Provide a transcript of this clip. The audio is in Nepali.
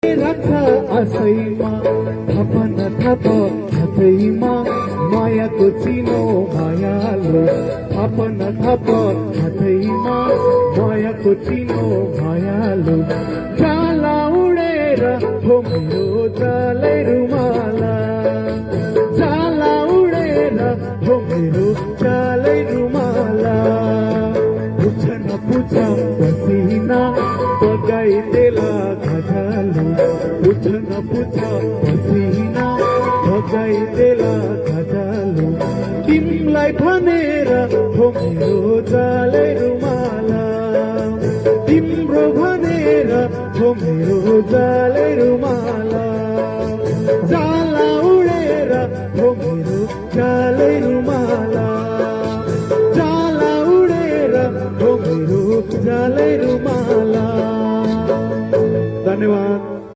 राख्छ आशैमा थपन थप हातैमा मायाको चिनो मायालो थपन थप हातैमा मायाको चिनो मायालो जाला उडेर हो मेरो जालै रुमाला जाला उडेर हो मेरो जालै रुमाला पुछ नपुछ पसिना बगाइदेला घाटालो पुछ नपुछ पसिना बगाइदेला घाटालो तिमीलाई भनेर हो मेरो जालै रुमाला तिम्रो भनेर हो मेरो जालै रुमाला